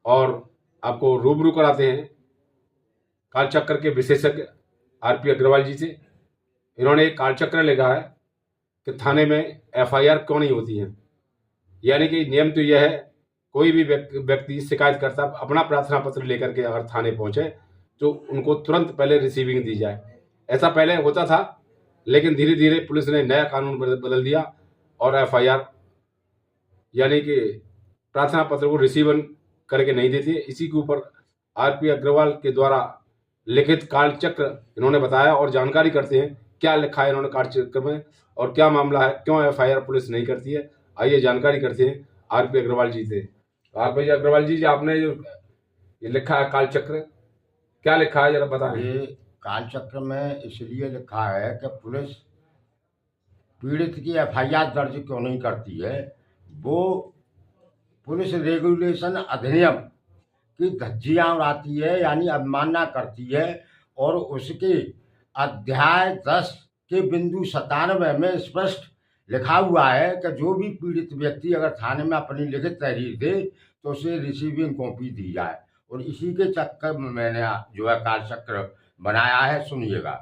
और आपको रूबरू कराते हैं कालचक्र के विशेषज्ञ आरपी अग्रवाल जी से। इन्होंने एक कालचक्र लिखा है कि थाने में एफआईआर क्यों नहीं होती है। यानी कि नियम तो यह है, कोई भी व्यक्ति शिकायतकर्ता अपना प्रार्थना पत्र लेकर के अगर थाने पहुंचे तो उनको तुरंत पहले रिसीविंग दी जाए। ऐसा पहले होता था, लेकिन धीरे धीरे पुलिस ने नया कानून बदल दिया और एफआईआर यानी कि प्रार्थना पत्र को रिसीवन करके नहीं देती। इसी के ऊपर आरपी अग्रवाल के द्वारा लिखित कालचक्र इन्होंने बताया और जानकारी करते हैं क्या लिखा है इन्होंने कालचक्र में और क्या मामला है, क्यों एफआईआर पुलिस नहीं करती है। आइए जानकारी करते हैं आरपी अग्रवाल जी से। आरपी अग्रवाल जी, आपने जो ये लिखा है कालचक्र, क्या लिखा है जरा बताएं। ये कालचक्र में इसलिए लिखा है कि पुलिस पीड़ित की एफआईआर दर्ज क्यों नहीं करती है। वो पुलिस रेगुलेशन अधिनियम की धज्जियां उड़ाती है, यानी अवमानना करती है। और उसके अध्याय 10 के बिंदु 97 में स्पष्ट लिखा हुआ है कि जो भी पीड़ित व्यक्ति अगर थाने में अपनी लिखित तहरीर दे तो उसे रिसीविंग कॉपी दी जाए। और इसी के चक्कर में मैंने जो है कालचक्र बनाया है। सुनिएगा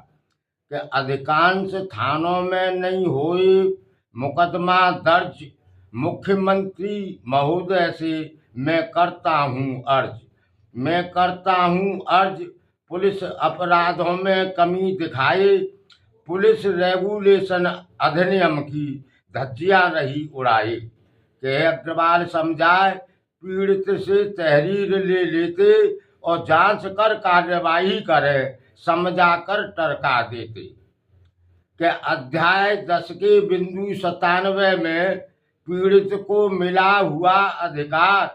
कि अधिकांश थानों में नहीं हुई मुकदमा दर्ज, मुख्यमंत्री महोदय से मैं करता हूँ अर्ज पुलिस अपराधों में कमी दिखाए, पुलिस रेगुलेशन अधिनियम की धज्जियां रही उड़ाए। के अग्रवाल समझाए पीड़ित से तहरीर ले लेते और जांच कर कार्यवाही करे, समझा कर टरका देते। के अध्याय 10 के बिंदु 97 में पीड़ित को मिला हुआ अधिकार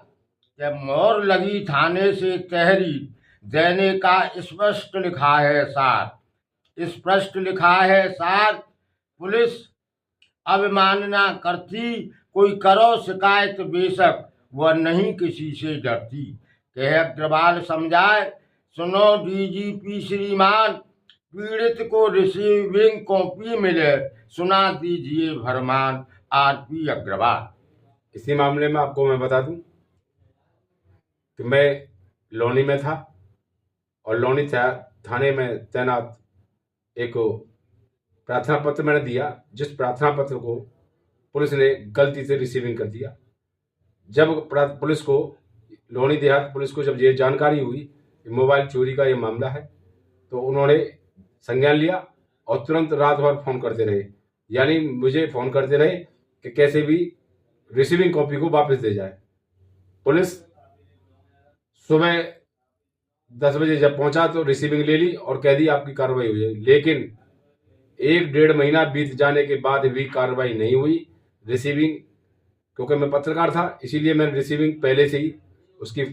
के मोहर लगी थाने से तहरीर देने का स्पष्ट लिखा है सार। पुलिस अवमानना करती, कोई करो शिकायत बेशक वह नहीं किसी से डरती। के अग्रवाल समझाए सुनो डीजीपी श्रीमान, पीड़ित को रिसीविंग कॉपी मिले, सुना दीजिए फरमान आरपी अग्रवाल। इसी मामले में आपको मैं बता दूं कि मैं लोनी में था और लोनी थाने में तैनात एक प्रार्थना पत्र मैंने दिया, जिस प्रार्थना पत्र को पुलिस ने गलती से रिसीविंग कर दिया। जब पुलिस को, लोनी देहात पुलिस को जब ये जानकारी हुई मोबाइल चोरी का ये मामला है, तो उन्होंने संज्ञान लिया और तुरंत रात भर फोन करते रहे, यानी मुझे फोन करते रहे कि कैसे भी रिसीविंग कॉपी को वापस दे जाए। पुलिस सुबह 10 बजे जब पहुंचा तो रिसीविंग ले ली और कह दी आपकी कार्रवाई हो जाएगी, लेकिन 1-1.5 महीना बीत जाने के बाद भी कार्रवाई नहीं हुई रिसीविंग। क्योंकि मैं पत्रकार था, इसीलिए मैंने रिसीविंग पहले से ही उसकी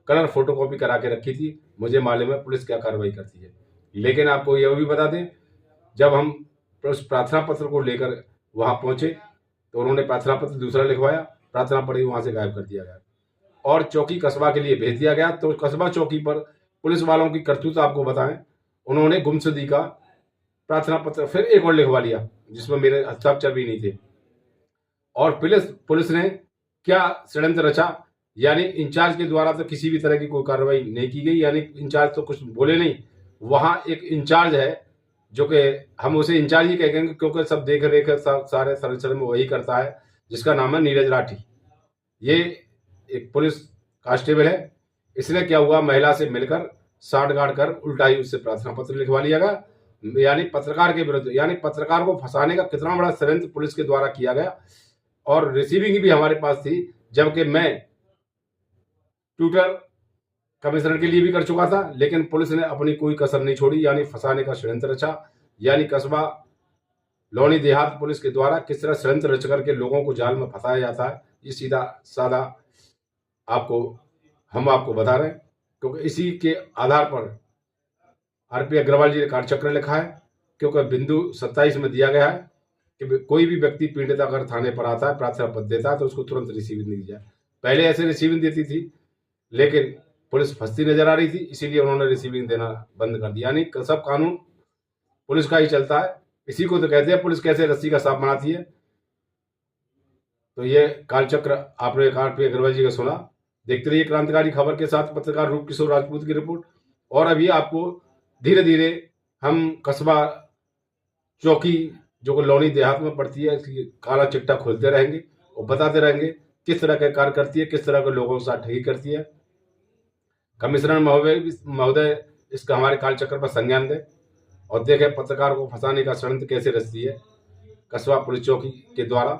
कलर फोटोकॉपी करा के रखी थी। मुझे मालूम है पुलिस क्या कार्रवाई करती है। लेकिन आपको यह भी बता दें, जब हम प्रार्थना पत्र को लेकर वहां पहुंचे तो उन्होंने प्रार्थना पत्र दूसरा लिखवाया, प्रार्थना पत्र वहां से गायब कर दिया गया और चौकी कस्बा के लिए भेज दिया गया। तो कस्बा चौकी पर पुलिस वालों की करतूत आपको बताएं, उन्होंने गुमशुदगी का प्रार्थना पत्र फिर एक और लिखवा लिया जिसमें मेरे हस्ताक्षर भी नहीं थे। और पुलिस ने क्या षड्यंत्र रचा, यानी इंचार्ज के द्वारा तो किसी भी तरह की कोई कार्रवाई नहीं की गई, यानी इंचार्ज तो कुछ बोले नहीं। वहां एक इंचार्ज है जो कि हम उसे इंचार्ज ही कहेंगे क्योंकि सब देख रेख सारे संरक्षण में वही करता है, जिसका नाम है नीरज राठी। ये एक पुलिस कांस्टेबल है। इसने क्या हुआ, महिला से मिलकर साठगांठ कर उल्टा ही उससे प्रार्थना पत्र लिखवा लिया गया, यानी पत्रकार के विरुद्ध, यानी पत्रकार को फंसाने का कितना बड़ा षड्यंत्र पुलिस के द्वारा किया गया। और रिसीविंग भी हमारे पास थी, जबकि मैं ट्विटर कमिश्नर के लिए भी कर चुका था, लेकिन पुलिस ने अपनी कोई कसर नहीं छोड़ी, यानी फंसाने का षड्यंत्र रचा। यानी कस्बा लोनी देहात पुलिस के द्वारा किस तरह षड्यंत्र रच करके लोगों को जाल में फंसाया जाता है, ये सीधा साधा हम आपको बता रहे हैं। क्योंकि इसी के आधार पर आरपी अग्रवाल जी ने कालचक्र लिखा है, क्योंकि बिंदु 27 में दिया गया है कि कोई भी व्यक्ति पीड़ित अगर थाने पर आता है, प्रार्थना पत्र देता है, तो उसको तुरंत रिसीविंग दी जाए। पहले ऐसे रिसीविंग देती थी, लेकिन पुलिस फंसती नजर आ रही थी, इसीलिए उन्होंने रिसीविंग देना बंद कर दिया। यानी सब कानून पुलिस का ही चलता है। इसी को तो कहते हैं पुलिस कैसे रस्सी का सांप बनाती है। तो ये कालचक्र आपने आरपी अग्रवाल जी का सुना। देखते रहिए क्रांतिकारी खबर के साथ पत्रकार रूप किशोर राजपूत की रिपोर्ट। और अभी आपको धीरे धीरे हम कस्बा चौकी जो लोनी देहात में पड़ती है इसकी काला चिट्टा खोलते रहेंगे और बताते रहेंगे किस तरह के कार्य करती है, किस तरह के लोगों के साथ ठगी करती है। कमिश्नर महोदय इसका हमारे कालचक्र पर संज्ञान दें और देखें पत्रकार को फंसाने का षड्यंत्र कैसे रचती है कस्बा पुलिस चौकी के द्वारा।